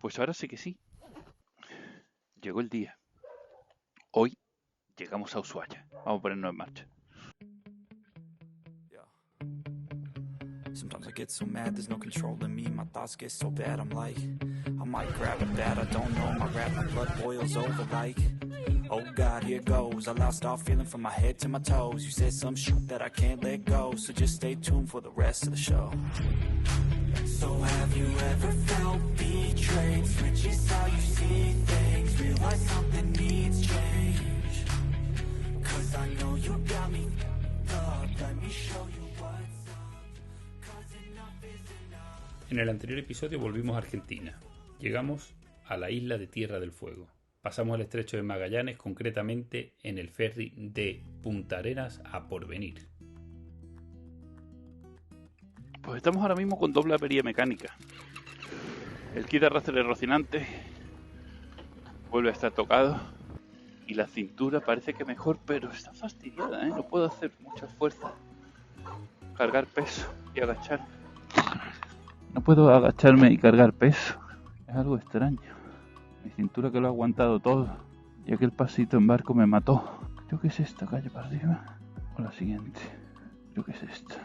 Pues ahora sí que sí. Llegó el día. Hoy llegamos a Ushuaia. Vamos a ponernos en marcha. Sometimes I get so mad, there's no control in me. My thoughts get so bad, I'm like, I might grab a bat, I don't know. My rap, my blood boils over like, oh God, here goes. I lost all feeling from my head to my toes. You said some shit that I can't let go, so just stay tuned for the rest of the show. So have you ever felt betrayed? Switches how you see things, realize something needs change. Cause I know you got me up, let me show you what's up. Cause enough is enough. En el anterior episodio volvimos a Argentina. Llegamos a la isla de Tierra del Fuego. Pasamos el estrecho de Magallanes, concretamente en el ferry de Punta Arenas a Porvenir. Pues estamos ahora mismo con doble avería mecánica. El kit de arrastre de Rocinante vuelve a estar tocado y la cintura parece que mejor, pero está fastidiada, ¿eh? No puedo hacer mucha fuerza. Cargar peso y agacharme. No puedo agacharme y cargar peso. Es algo extraño. Mi cintura que lo ha aguantado todo. Y aquel pasito en barco me mató. Creo que es esta calle para arriba. O la siguiente. Creo que es esta.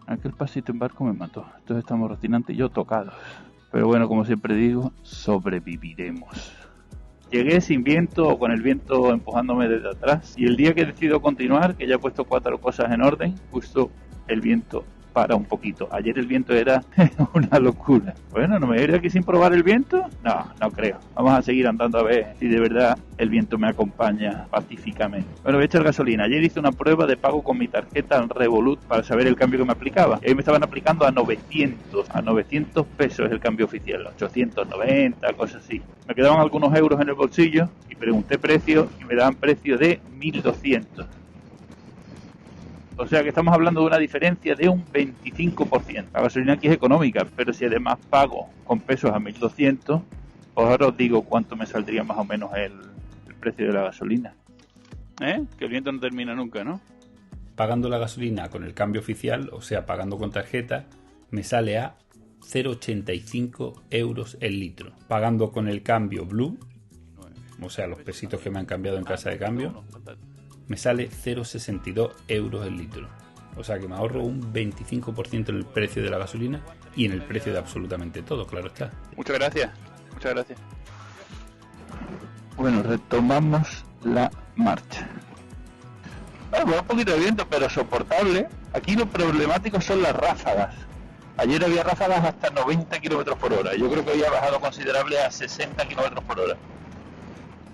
Aquel pasito en barco me mató. Entonces estamos Rocinante y yo tocados. Pero bueno, como siempre digo, sobreviviremos. Llegué sin viento o con el viento empujándome desde atrás. Y el día que decido continuar, que ya he puesto 4 cosas en orden, justo el viento para un poquito. Ayer el viento era una locura. Bueno, ¿no me voy a ir aquí sin probar el viento? No, no creo. Vamos a seguir andando a ver si de verdad el viento me acompaña pacíficamente. Bueno, voy a echar gasolina. Ayer hice una prueba de pago con mi tarjeta Revolut para saber el cambio que me aplicaba. Y ahí me estaban aplicando a 900. A 900 pesos es el cambio oficial. 890, cosas así. Me quedaban algunos euros en el bolsillo y pregunté precio y me daban precio de 1200. O sea que estamos hablando de una diferencia de un 25%. La gasolina aquí es económica, pero si además pago con pesos a 1200, pues ahora os digo cuánto me saldría más o menos el precio de la gasolina. Que el viento no termina nunca, ¿no? Pagando la gasolina con el cambio oficial, o sea, pagando con tarjeta, me sale a 0,85 euros el litro. Pagando con el cambio Blue, o sea, los pesitos que me han cambiado en casa de cambio, me sale 0,62 euros el litro. O sea que me ahorro un 25% en el precio de la gasolina y en el precio de absolutamente todo, claro está. Muchas gracias, muchas gracias. Bueno, retomamos la marcha. Bueno, un poquito de viento, pero soportable. Aquí lo problemático son las ráfagas. Ayer había ráfagas hasta 90 km por hora. Yo creo que había bajado considerable a 60 km por hora.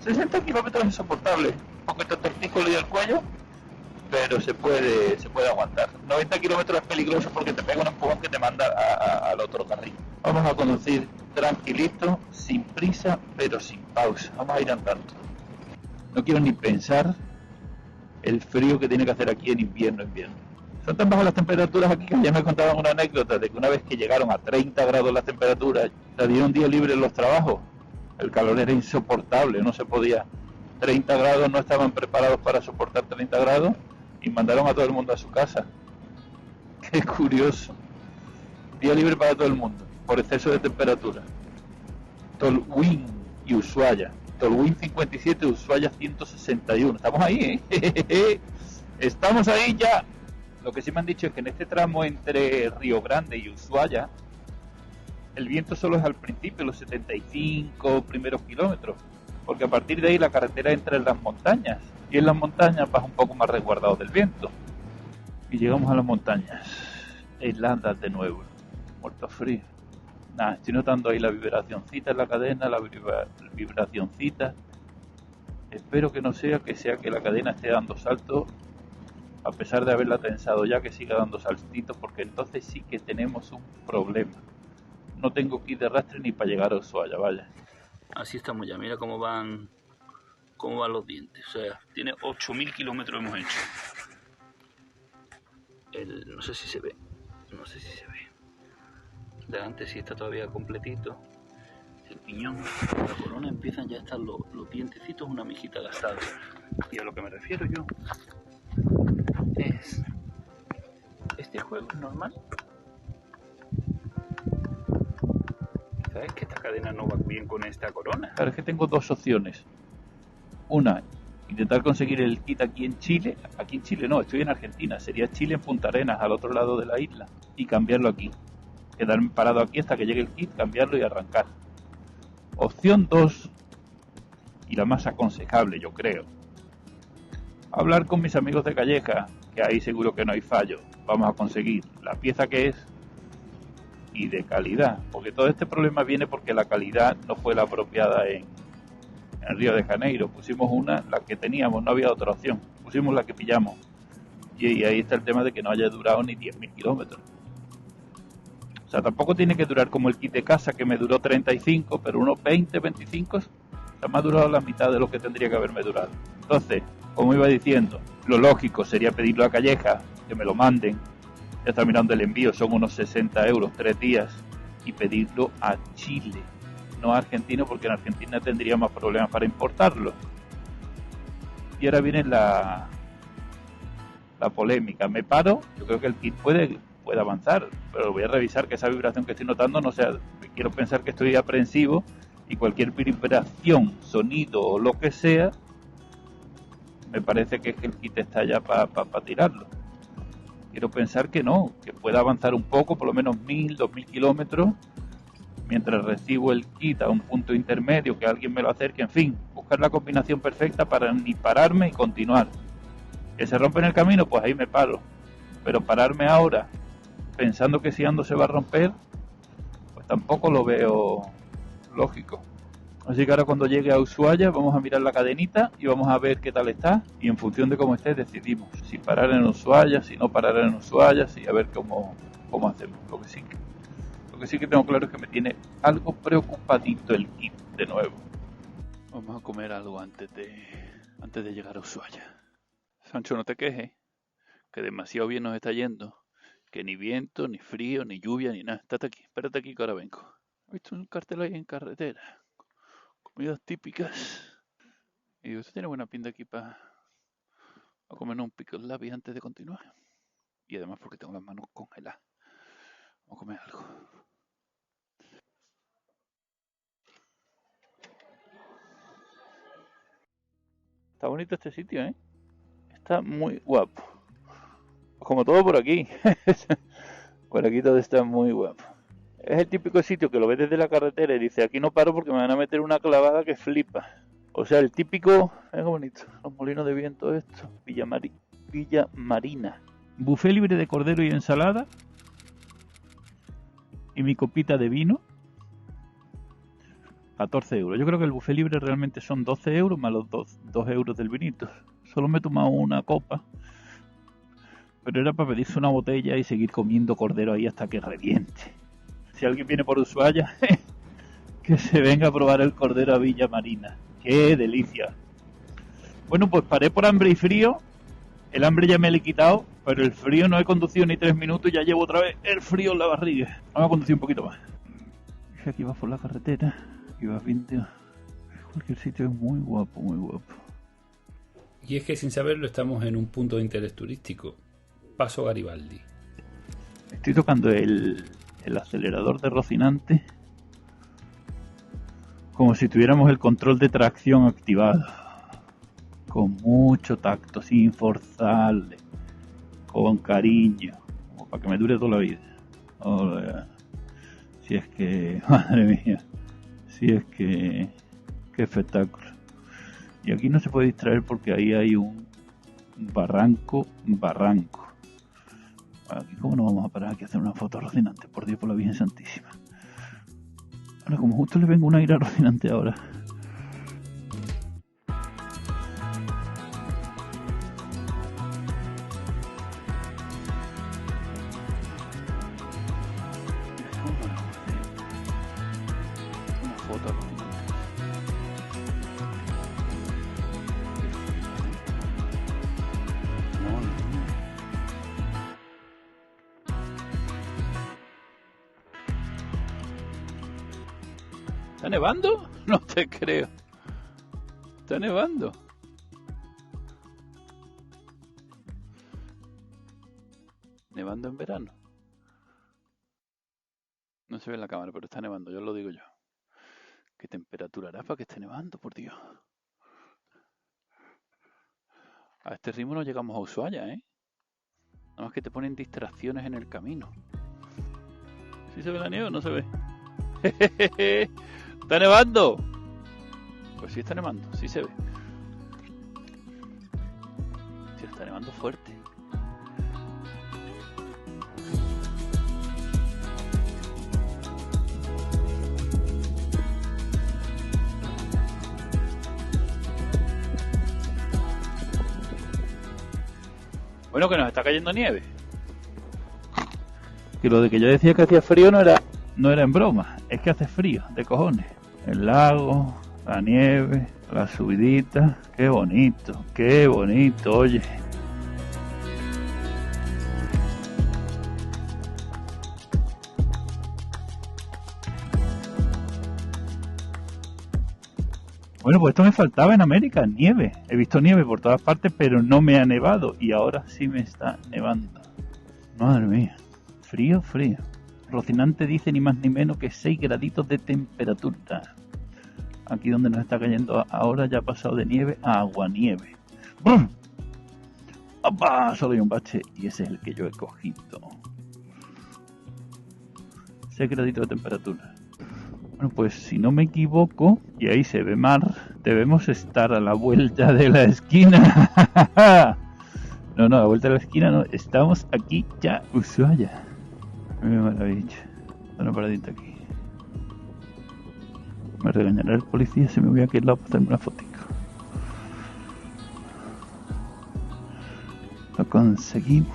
60 km es soportable. Un poquito tortícolis del cuello, pero se puede aguantar. 90 kilómetros es peligroso porque te pega un empujón que te manda al otro carril. Vamos a conducir tranquilito, sin prisa, pero sin pausa. Vamos a ir andando. No quiero ni pensar el frío que tiene que hacer aquí en invierno. Son tan bajas las temperaturas aquí que ya me contaban una anécdota de que una vez que llegaron a 30 grados las temperaturas, le dieron día libre en los trabajos. El calor era insoportable, no se podía. 30 grados, no estaban preparados para soportar 30 grados y mandaron a todo el mundo a su casa. Qué curioso. Día libre para todo el mundo, por exceso de temperatura. Tolhuin y Ushuaia. Tolhuin 57, Ushuaia 161. Estamos ahí, ¿eh? Estamos ahí ya. Lo que sí me han dicho es que en este tramo entre Río Grande y Ushuaia, el viento solo es al principio, los 75 primeros kilómetros. Porque a partir de ahí la carretera entra en las montañas, y en las montañas vas un poco más resguardado del viento. Y llegamos a las montañas, heladas de nuevo, muerto frío. Nada, estoy notando ahí la vibracioncita en la cadena, la vibracioncita. Espero que no sea que la cadena esté dando saltos, a pesar de haberla tensado ya, que siga dando saltitos, porque entonces sí que tenemos un problema. No tengo kit de arrastre ni para llegar a Ushuaia, vaya. Así estamos ya, mira cómo van los dientes. O sea, tiene 8.000 kilómetros hemos hecho. No sé si se ve. Delante sí está todavía completito. El piñón, la corona, empiezan ya a estar los dientecitos, una mijita gastada. Y a lo que me refiero yo es... ¿Este juego es normal? Es que esta cadena no va bien con esta corona. Claro, es que tengo dos opciones. Una, intentar conseguir el kit aquí en Chile. Aquí en Chile no, estoy en Argentina. Sería Chile en Punta Arenas, al otro lado de la isla. Y cambiarlo aquí. Quedarme parado aquí hasta que llegue el kit, cambiarlo y arrancar. Opción 2, y la más aconsejable yo creo. Hablar con mis amigos de Calleja, que ahí seguro que no hay fallo. Vamos a conseguir la pieza que es y de calidad. Porque todo este problema viene porque la calidad no fue la apropiada en Río de Janeiro. Pusimos la que teníamos, no había otra opción. Pusimos la que pillamos. Y ahí está el tema de que no haya durado ni 10.000 kilómetros. O sea, tampoco tiene que durar como el kit de casa, que me duró 35, pero unos 20, 25, o sea, me ha durado la mitad de lo que tendría que haberme durado. Entonces, como iba diciendo, lo lógico sería pedirlo a Calleja, que me lo manden. Ya está mirando el envío, son unos 60 euros, 3 días, y pedirlo a Chile, no a Argentina, porque en Argentina tendría más problemas para importarlo. Y ahora viene la polémica. Me paro, yo creo que el kit puede avanzar, pero voy a revisar que esa vibración que estoy notando no sea, quiero pensar que estoy aprensivo y cualquier vibración, sonido o lo que sea, me parece que es que el kit está ya para tirarlo. Quiero pensar que no, que pueda avanzar un poco, por lo menos 1.000, 2.000 kilómetros, mientras recibo el kit a un punto intermedio, que alguien me lo acerque, en fin, buscar la combinación perfecta para ni pararme y continuar. Que se rompe en el camino, pues ahí me paro. Pero pararme ahora, pensando que si ando se va a romper, pues tampoco lo veo lógico. Así que ahora cuando llegue a Ushuaia vamos a mirar la cadenita y vamos a ver qué tal está, y en función de cómo esté decidimos si parar en Ushuaia, si no parar en Ushuaia, y a ver cómo hacemos. Lo que sí que tengo claro es que me tiene algo preocupadito el kit de nuevo. Vamos a comer algo antes de llegar a Ushuaia. Sancho, no te quejes, que demasiado bien nos está yendo. Que ni viento, ni frío, ni lluvia, ni nada. Estate aquí, espérate aquí que ahora vengo. He visto un cartel ahí en carretera. Comidas típicas. Y usted tiene buena pinta aquí para comernos un pico de lápiz antes de continuar. Y además porque tengo las manos congeladas. Vamos a comer algo. Está bonito este sitio, ¿eh? Está muy guapo. Como todo por aquí. Por aquí todo está muy guapo. Es el típico sitio que lo ves desde la carretera y dice, aquí no paro porque me van a meter una clavada que flipa. O sea, el típico, es bonito, los molinos de viento esto, Villa Marina. Buffet libre de cordero y ensalada. Y mi copita de vino. 14 euros. Yo creo que el buffet libre realmente son 12 euros más los 2 euros del vinito. Solo me he tomado una copa. Pero era para pedirse una botella y seguir comiendo cordero ahí hasta que reviente. Si alguien viene por Ushuaia, que se venga a probar el cordero a Villa Marina. ¡Qué delicia! Bueno, pues paré por hambre y frío. El hambre ya me lo he quitado, pero el frío no he conducido ni 3 minutos y ya llevo otra vez el frío en la barriga. Vamos a conducir un poquito más. Aquí vas por la carretera y vas viendo. Cualquier sitio es muy guapo, muy guapo. Y es que sin saberlo estamos en un punto de interés turístico. Paso Garibaldi. Estoy tocando el acelerador de Rocinante como si tuviéramos el control de tracción activado, con mucho tacto, sin forzarle, con cariño, como para que me dure toda la vida. Si es que, madre mía, si es que, qué espectáculo. Y aquí no se puede distraer porque ahí hay un barranco. Aquí, ¿cómo no vamos a parar aquí a hacer una foto a Rocinante? Por Dios, por la Virgen Santísima. Ahora, como justo le vengo un aire a Rocinante ahora. Una foto a Rocinante. ¿Está nevando? No te creo. Está nevando. Nevando en verano. No se ve en la cámara, pero está nevando, yo lo digo yo. ¿Qué temperatura hará para que esté nevando, por Dios? A este ritmo no llegamos a Ushuaia, ¿eh? Nada más que te ponen distracciones en el camino. ¿Sí se ve la nieve o no se ve? ¡Está nevando! Pues sí está nevando, sí se ve. Sí, está nevando fuerte. Bueno, que nos está cayendo nieve. Que lo de que yo decía que hacía frío no era en broma, es que hace frío, de cojones. El lago, la nieve, la subidita, qué bonito, oye. Bueno, pues esto me faltaba en América, nieve. He visto nieve por todas partes, pero no me ha nevado y ahora sí me está nevando. Madre mía, frío. Rocinante dice ni más ni menos que 6 graditos de temperatura. Aquí donde nos está cayendo ahora ya ha pasado de nieve a aguanieve. ¡Bum! ¡Opa! Solo hay un bache y ese es el que yo he cogido. 6 graditos de temperatura. Bueno, pues si no me equivoco, y ahí se ve mar, debemos estar a la vuelta de la esquina. No, a la vuelta de la esquina no, estamos aquí ya, Ushuaia. Mira, maravilla. Una paradita aquí. Me regañará el policía si me voy a aquel lado para hacerme una fotico. Lo conseguimos.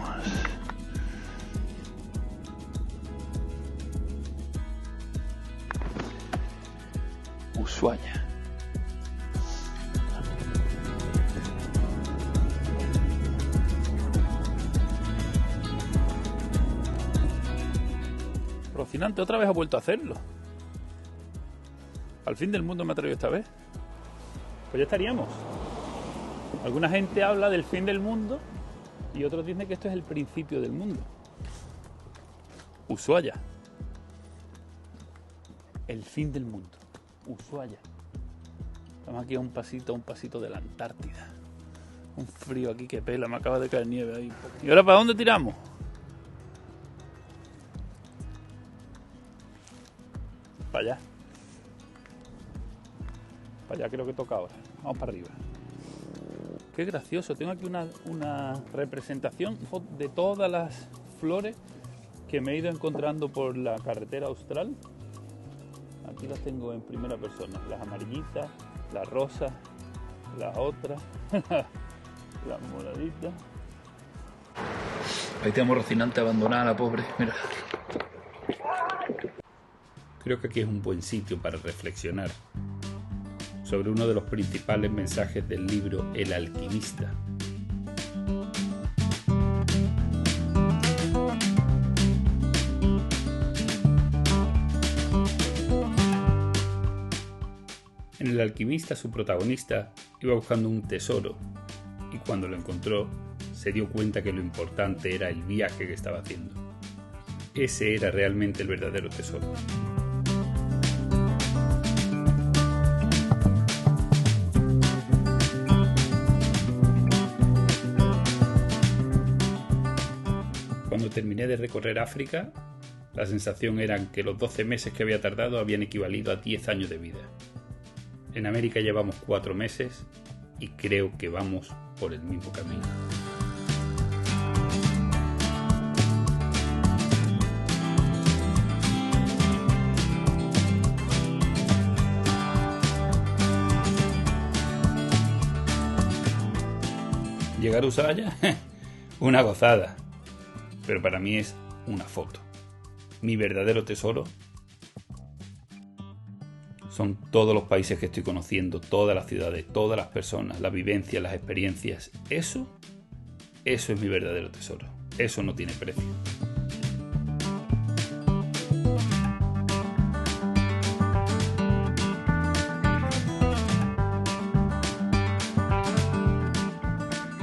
Ushuaia. Rocinante otra vez ha vuelto a hacerlo. Al fin del mundo me atrevido esta vez. Pues ya estaríamos. Alguna gente habla del fin del mundo y otros dicen que esto es el principio del mundo. Ushuaia. El fin del mundo. Ushuaia. Estamos aquí a un pasito de la Antártida. Un frío aquí que pela, me acaba de caer nieve ahí. ¿Y ahora para dónde tiramos? Para allá. Para allá creo que toca ahora. Vamos para arriba. Qué gracioso. Tengo aquí una representación de todas las flores que me he ido encontrando por la carretera austral. Aquí las tengo en primera persona. Las amarillitas, las rosas, las otras, las moraditas. Ahí tenemos Rocinante abandonada, la pobre. Mira. Creo que aquí es un buen sitio para reflexionar sobre uno de los principales mensajes del libro El alquimista. En El alquimista, su protagonista iba buscando un tesoro y cuando lo encontró se dio cuenta que lo importante era el viaje que estaba haciendo. Ese era realmente el verdadero tesoro. Cuando terminé de recorrer África, la sensación era que los 12 meses que había tardado habían equivalido a 10 años de vida. En América llevamos 4 meses y creo que vamos por el mismo camino. Llegar a Ushuaia, una gozada, pero para mí es una foto. Mi verdadero tesoro son todos los países que estoy conociendo, todas las ciudades, todas las personas, las vivencias, las experiencias. Eso es mi verdadero tesoro. Eso no tiene precio.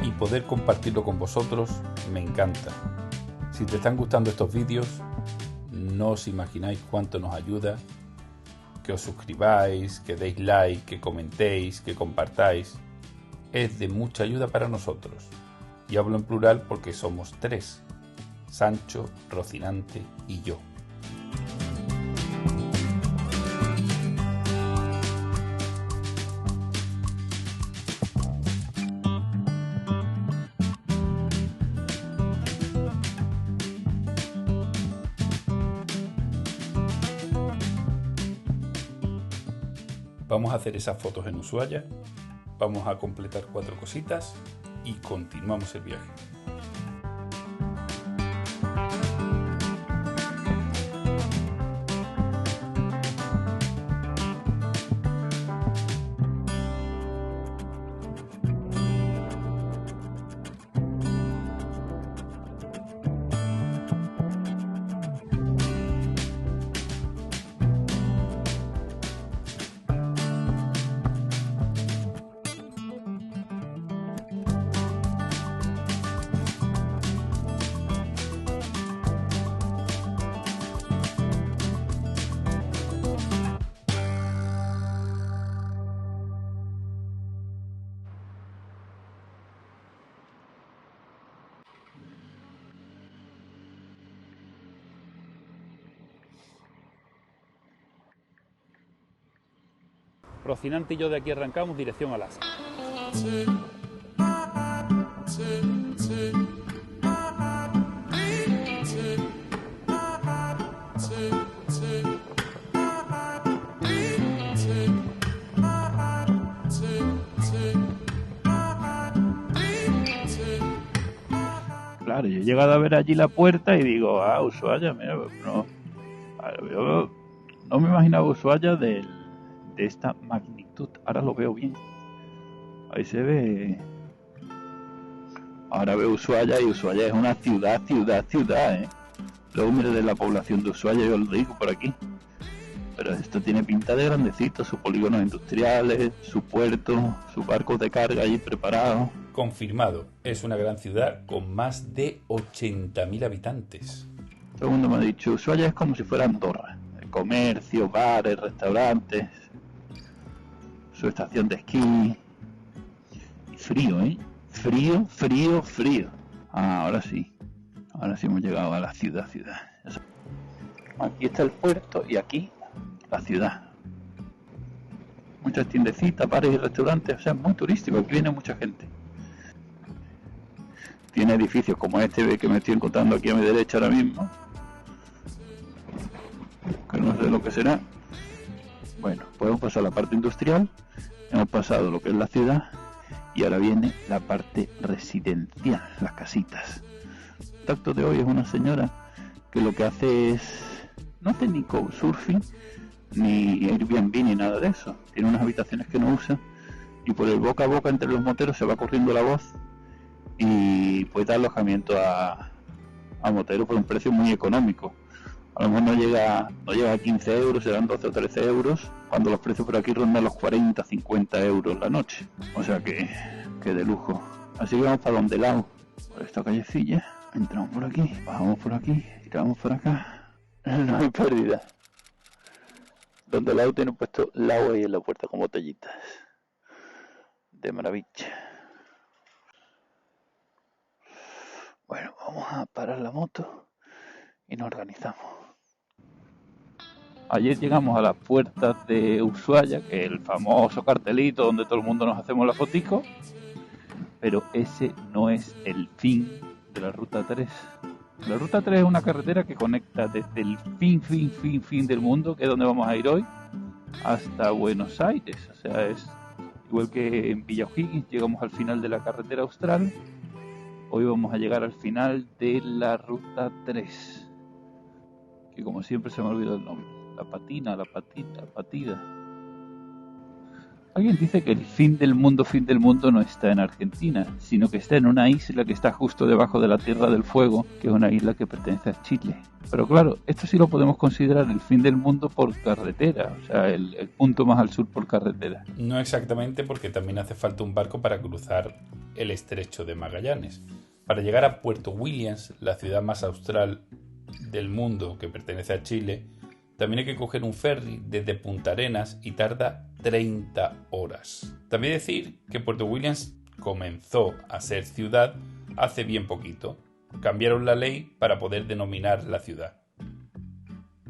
Y poder compartirlo con vosotros me encanta. Si te están gustando estos vídeos, no os imagináis cuánto nos ayuda que os suscribáis, que deis like, que comentéis, que compartáis. Es de mucha ayuda para nosotros. Y hablo en plural porque somos 3. Sancho, Rocinante y yo. Vamos a hacer esas fotos en Ushuaia, vamos a completar 4 cositas y continuamos el viaje. Rocinante y yo de aquí arrancamos dirección a Alaska. Claro, yo he llegado a ver allí la puerta y digo, Ushuaia, mira, no, yo no me imaginaba Ushuaia de esta magnitud. Ahora lo veo bien. Ahí se ve. Ahora veo Ushuaia y Ushuaia es una ciudad, ¿eh? Luego mire de la población de Ushuaia, yo lo digo por aquí. Pero esto tiene pinta de grandecito, sus polígonos industriales, su puerto, sus barcos de carga allí preparados. Confirmado, es una gran ciudad con más de 80.000 habitantes. Todo el mundo me ha dicho, Ushuaia es como si fuera Andorra. El comercio, bares, restaurantes, su estación de esquí. Y frío, ¿eh? Frío. Ahora sí hemos llegado a la ciudad. Aquí está el puerto y aquí la ciudad. Muchas tiendecitas, bares y restaurantes, o sea, es muy turístico, aquí viene mucha gente. Tiene edificios como este que me estoy encontrando aquí a mi derecha ahora mismo, que no sé lo que será. Bueno, pues hemos pasado la parte industrial, hemos pasado lo que es la ciudad y ahora viene la parte residencial, las casitas. El contacto de hoy es una señora que lo que hace es, no hace ni couchsurfing ni Airbnb ni nada de eso, tiene unas habitaciones que no usa y por el boca a boca entre los moteros se va corriendo la voz y puede dar alojamiento a moteros por un precio muy económico. A lo mejor no llega a 15 euros, serán 12 o 13 euros, cuando los precios por aquí rondan los 40, 50 euros la noche. O sea que de lujo. Así que vamos para donde lado, por esta callecilla, entramos por aquí, bajamos por aquí, tiramos por acá. No hay pérdida. Donde lado tiene puesto el agua ahí en la puerta con botellitas. De maravilla. Bueno, vamos a parar la moto y nos organizamos. Ayer llegamos a las puertas de Ushuaia, que es el famoso cartelito donde todo el mundo nos hacemos la fotico, pero ese no es el fin de la Ruta 3. La Ruta 3 es una carretera que conecta desde el fin del mundo, que es donde vamos a ir hoy, hasta Buenos Aires. O sea, es igual que en Villa O'Higgins, llegamos al final de la carretera austral. Hoy vamos a llegar al final de la Ruta 3, que como siempre se me ha olvidado el nombre. La Patida. Alguien dice que el fin del mundo no está en Argentina, sino que está en una isla que está justo debajo de la Tierra del Fuego, que es una isla que pertenece a Chile. Pero claro, esto sí lo podemos considerar el fin del mundo por carretera, o sea, el punto más al sur por carretera. No exactamente, porque también hace falta un barco para cruzar el estrecho de Magallanes. Para llegar a Puerto Williams, la ciudad más austral del mundo que pertenece a Chile, También hay que coger un ferry desde Punta Arenas y tarda 30 horas. También decir que Puerto Williams comenzó a ser ciudad hace bien poquito. Cambiaron la ley para poder denominar la ciudad,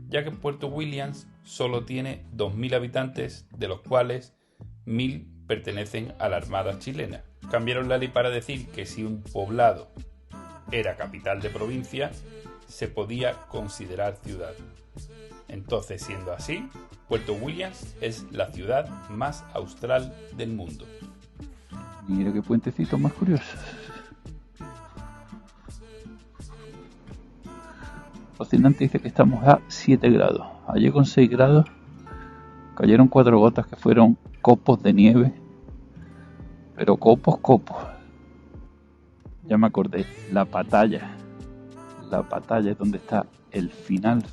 ya que Puerto Williams solo tiene 2.000 habitantes, de los cuales 1.000 pertenecen a la Armada chilena. Cambiaron la ley para decir que si un poblado era capital de provincia, se podía considerar ciudad. Entonces, siendo así, Puerto Williams es la ciudad más austral del mundo. Mira qué puentecitos más curiosos. Rocinante dice que estamos a 7 grados. Ayer con 6 grados cayeron 4 gotas que fueron copos de nieve. Pero copos. Ya me acordé. La Patalla. La Patalla es donde está el final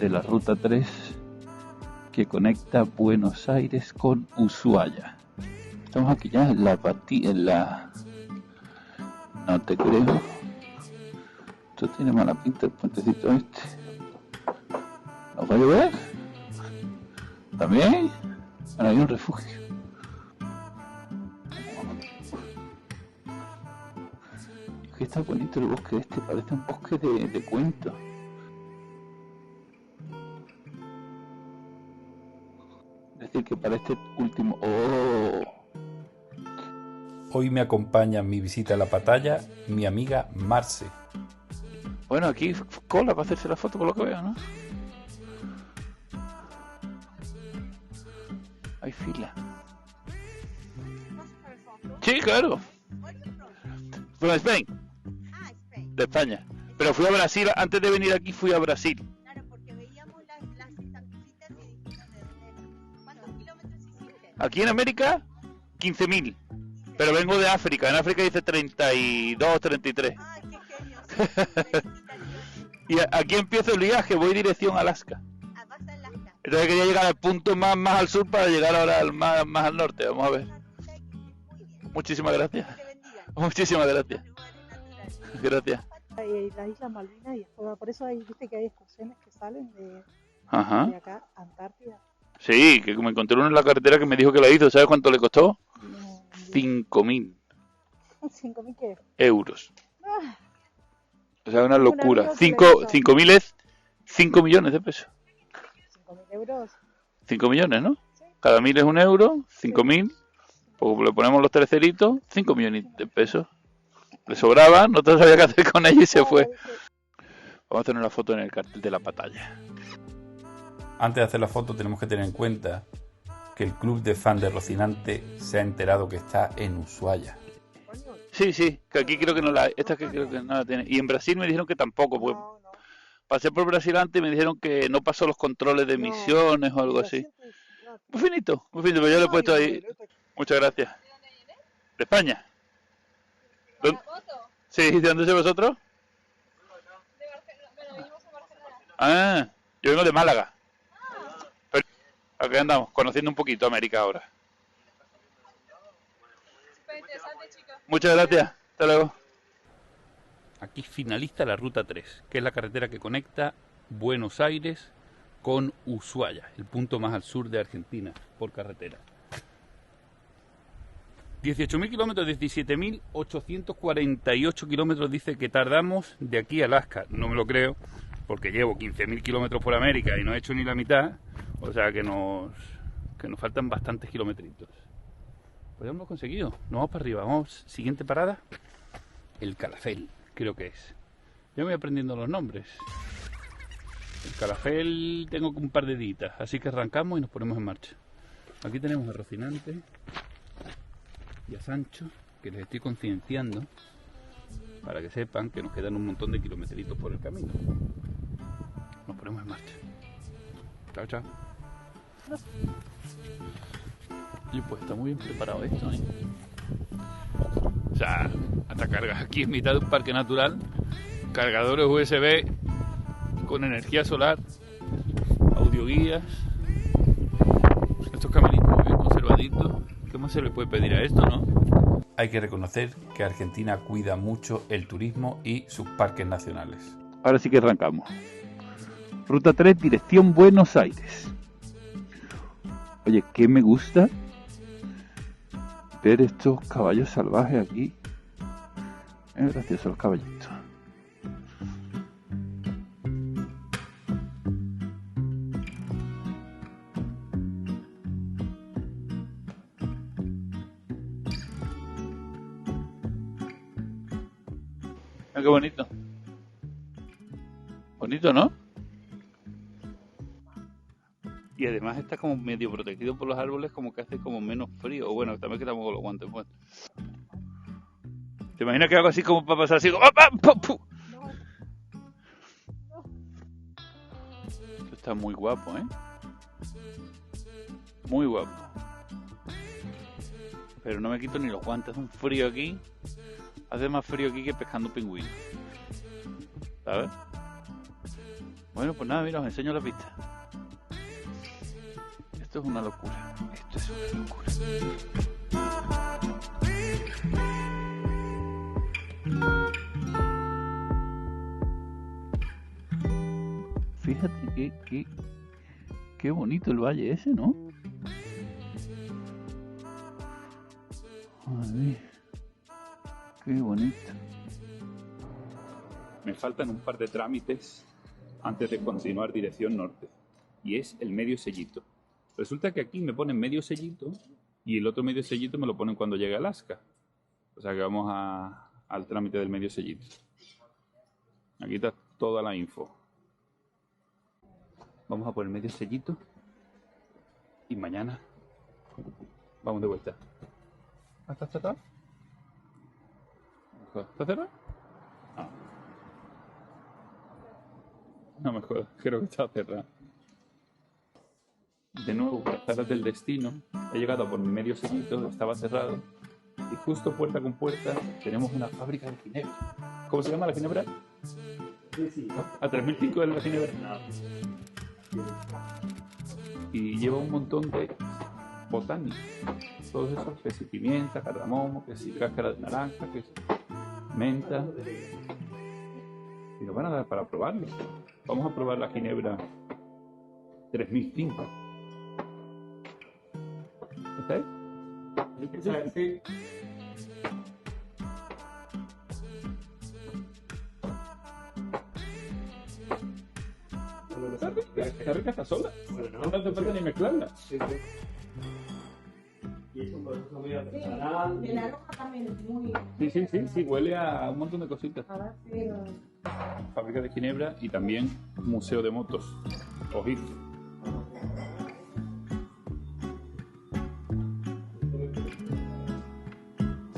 de la ruta 3 que conecta Buenos Aires con Ushuaia. Estamos aquí ya en la... No te creo. Esto tiene mala pinta el puentecito este. ¿Nos va a llover? ¿También? Bueno, hay un refugio. Es que está bonito el bosque este, parece un bosque de cuento. Es decir, que para este último... ¡Oh! Hoy me acompaña en mi visita a la Patalla mi amiga Marce. Bueno, aquí cola para hacerse la foto por lo que veo, ¿no? Hay fila. Sí, claro. From Spain. De España. Pero fui a Brasil, antes de venir aquí fui a Brasil. Claro, porque veíamos las estampitas y dijimos de dónde era. ¿Cuántos kilómetros hiciste? Aquí en América, 15.000. Pero vengo de África. En África dice 32, 33. Ay, qué genio. Sí, felicitaciones. Y aquí empiezo el viaje, voy dirección a Alaska. Ah, vas a Alaska. Entonces quería llegar al punto más al sur para llegar ahora más al norte. Vamos a ver. Muy bien. Muchísimas gracias. Que te bendiga. Muchísimas gracias. Lugares naturales. Gracias. La isla Malvinas y después, por eso hay, viste que hay excursiones que salen de Ajá. acá, Antártida. Sí, que me encontré uno en la carretera que me dijo que la hizo. ¿Sabes cuánto le costó? No, 5.000 5.000 qué. euros. Ah, O sea, una locura. amigo que le hizo. 5.000 es 5 millones de pesos. 5.000 euros. 5 millones, ¿no? Sí. Cada 1.000 es 1 euro, 5.000. Pues le ponemos los terceritos, 5 millones de pesos. Le sobraba, no te sabía qué hacer con ella y se fue. Vamos a hacer una foto en el cartel de la Patalla. Antes de hacer la foto tenemos que tener en cuenta que el club de fan de Rocinante se ha enterado que está en Ushuaia. Sí, que aquí creo que no la... Esta que creo que no la tiene. Y en Brasil me dijeron que tampoco, pues No. pasé por Brasil antes y me dijeron que no pasó los controles de emisiones o algo así. Muy finito, pero yo le he puesto ahí. Muchas gracias. ¿De España? Sí, ¿de dónde sois vosotros? De Barcelona, bueno, vivimos en Barcelona. Ah, yo vengo de Málaga. Pero aquí andamos, conociendo un poquito América ahora. Súper interesante, chicos. Muchas gracias, hasta luego. Aquí finaliza la ruta 3, que es la carretera que conecta Buenos Aires con Ushuaia, el punto más al sur de Argentina, por carretera. 18.000 kilómetros, 17.848 kilómetros dice que tardamos de aquí a Alaska. No me lo creo, porque llevo 15.000 kilómetros por América y no he hecho ni la mitad, o sea que nos faltan bastantes kilometritos. Pues ya hemos conseguido, nos vamos para arriba. Vamos, siguiente parada, el Calafell, creo que es. Ya me voy aprendiendo los nombres. El Calafell tengo un par de días, así que arrancamos y nos ponemos en marcha. Aquí tenemos a Rocinante y a Sancho, que les estoy concienciando para que sepan que nos quedan un montón de kilometritos por el camino. Nos ponemos en marcha. Chao, chao. Y pues está muy bien preparado esto, ¿eh? O sea, hasta cargas aquí en mitad de un parque natural, cargadores USB con energía solar, audioguías, estos caminitos muy bien conservaditos. ¿Qué más se le puede pedir a esto, no? Hay que reconocer que Argentina cuida mucho el turismo y sus parques nacionales. Ahora sí que arrancamos. Ruta 3, dirección Buenos Aires. Oye, ¿qué me gusta? Ver estos caballos salvajes aquí. Es gracioso el caballito. Qué bonito. Bonito, ¿no? Y además está como medio protegido por los árboles, como que hace como menos frío. Bueno, también que estamos con los guantes. Bueno. ¿Te imaginas que hago así como para pasar así? ¡Ah, ah, pu, pu! Esto está muy guapo, ¿eh? Muy guapo. Pero no me quito ni los guantes. Hace un frío aquí. Hace más frío aquí que pescando pingüinos. ¿Sabes? Bueno, pues nada, mira, os enseño la pista. Esto es una locura. Esto es una locura. Fíjate qué bonito el valle ese, ¿no? Ay, qué bonito. Me faltan un par de trámites antes de continuar dirección norte. Y es el medio sellito. Resulta que aquí me ponen medio sellito y el otro medio sellito me lo ponen cuando llegue a Alaska. O sea que vamos al trámite del medio sellito. Aquí está toda la info. Vamos a por el medio sellito y mañana vamos de vuelta. ¿Está cerrado? ¿Está cerrado? Ah. No me jodas, creo que está cerrado. De nuevo, por las del destino, he llegado a por mi medio sellito, estaba cerrado. Y justo puerta con puerta tenemos una fábrica de ginebra. ¿Cómo se llama la ginebra? Sí. ¿A 3005 es la ginebra? Y lleva un montón de botánicos. Todos esos, que si pimienta, cardamomo, que si cáscara de naranja, que si menta. Y nos van a dar para probarlo. Vamos a probar la ginebra 3005. ¿Está ahí? Sí. Está rica, está sola. Bueno, no hace falta ni mezclarla. Sí. Y es un proceso muy artesanal. El aroma también es muy... Sí, huele a un montón de cositas. Fábrica de ginebra y también museo de motos. Ojito.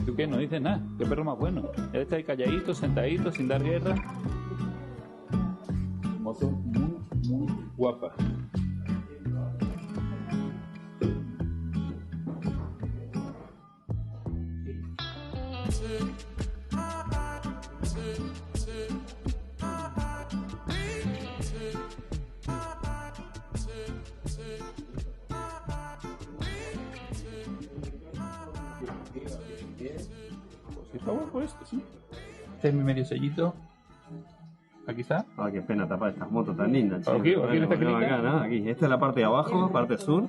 ¿Tú qué? No dices nada. Qué perro más bueno. Él está ahí calladito, sentadito, sin dar guerra. Moto muy guapa. Está guapo esto, sí. Este es mi medio sellito. Aquí está. Ah, qué pena tapar estas motos tan lindas. Aquí en esta clínica. Acá, ¿no? Aquí. Esta es la parte de abajo, parte sur.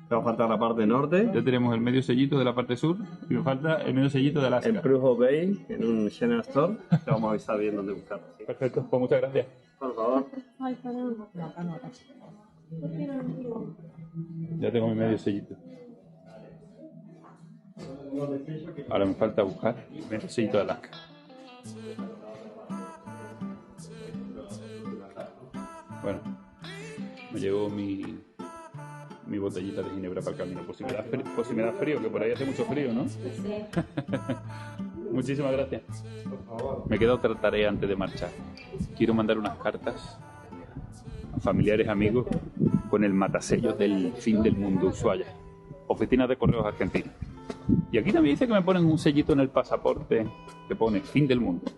Te va a faltar la parte norte. Ya tenemos el medio sellito de la parte sur y nos falta el medio sellito de Alaska. En Prujo Bay, en un General Store. Te vamos a avisar bien dónde buscar. ¿Sí? Perfecto, pues muchas gracias. Por favor. Ya tengo mi medio sellito. Ahora me falta buscar el medio sellito de Alaska. Bueno, me llevo mi botellita de ginebra para el camino, por si me da frío, que por ahí hace mucho frío, ¿no? Muchísimas gracias. Me queda otra tarea antes de marchar. Quiero mandar unas cartas a familiares, amigos, con el matasello del fin del mundo Ushuaia, Oficina de Correos Argentina. Y aquí también dice que me ponen un sellito en el pasaporte que pone fin del mundo.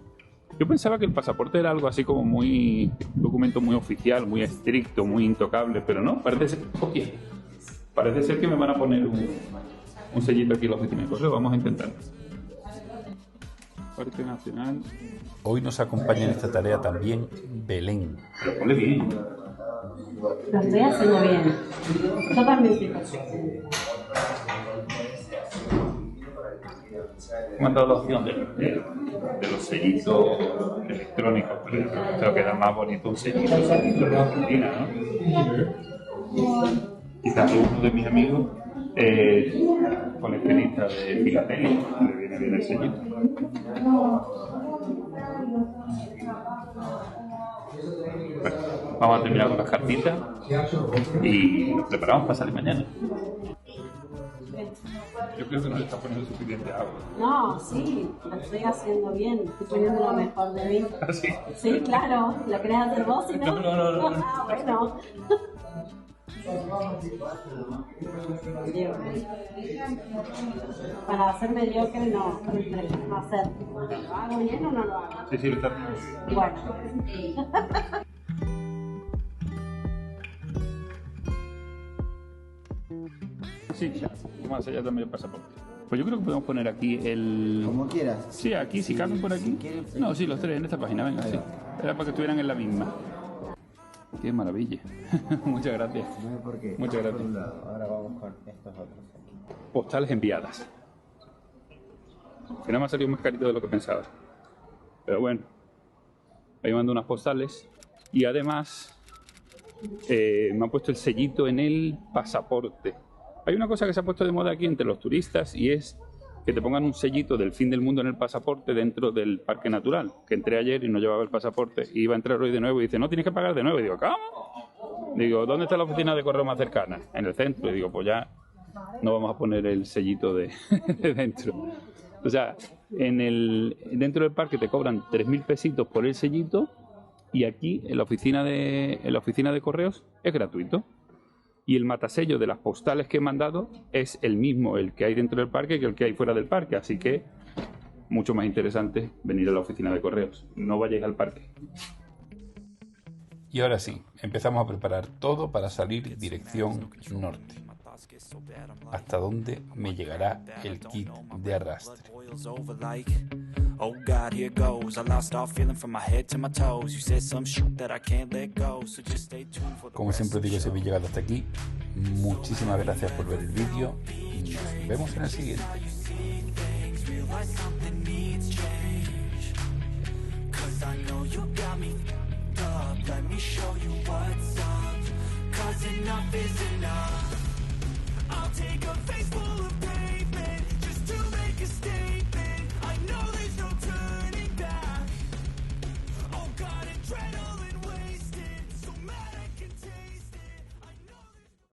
Yo pensaba que el pasaporte era algo así como un documento muy oficial, muy estricto, muy intocable, pero no, parece ser que me van a poner un sellito aquí en la oficina de correo. Vamos a intentar. Parque Nacional. Hoy nos acompaña en esta tarea también Belén. Pero ponle bien. Lo estoy haciendo bien. Yo también estoy perfeccionista. Me han dado la opción de los sellitos electrónicos, pero creo que da más bonito un sellito en la oficina, ¿no? Quizás uno de mis amigos coleccionista de filatelia, le viene bien el sellito. Bueno, vamos a terminar con las cartitas y nos preparamos para salir mañana. Yo creo que no le está poniendo suficiente agua. No, sí, lo estoy haciendo bien. Estoy poniendo lo mejor de mí. ¿Ah, sí? Sí, claro. ¿Lo querés hacer vos, si no? No. Ah, bueno. Para hacer mediocre no hacer. ¿Lo hago bien o no lo hago? Sí, lo está haciendo. Bueno. Sí, ya. Vamos a hacer ya también el pasaporte. Pues yo creo que podemos poner aquí el... Como quieras. Sí, aquí, si caben por aquí. No, sí, los tres en esta página, venga, sí. Era para que estuvieran en la misma. Qué maravilla. Muchas gracias. No sé por qué. Muchas gracias. Por un lado. Ahora vamos con estos otros. Postales enviadas. Que no me ha salido más carito de lo que pensaba. Pero bueno. Ahí mando unas postales. Y además me han puesto el sellito en el pasaporte. Hay una cosa que se ha puesto de moda aquí entre los turistas y es que te pongan un sellito del fin del mundo en el pasaporte dentro del parque natural. Que entré ayer y no llevaba el pasaporte. Y iba a entrar hoy de nuevo y dice, no, tienes que pagar de nuevo. Y digo, ¿cómo? Digo, ¿dónde está la oficina de correo más cercana? En el centro. Y digo, pues ya no vamos a poner el sellito de dentro. O sea, dentro del parque te cobran 3.000 pesitos por el sellito y aquí en la oficina de correos es gratuito. Y el matasello de las postales que he mandado es el mismo, el que hay dentro del parque, que el que hay fuera del parque. Así que mucho más interesante venir a la oficina de correos. No vayáis al parque. Y ahora sí, empezamos a preparar todo para salir dirección norte. ¿Hasta dónde me llegará el kit de arrastre? Oh God, here goes. I lost all feeling from my head to my toes. You said some shit that I can't let go. So just stay tuned for the Como siempre digo, si habéis llegado hasta aquí, muchísimas gracias por ver el vídeo y nos vemos en el siguiente. Let me show you what's up. 'Cause enough is enough.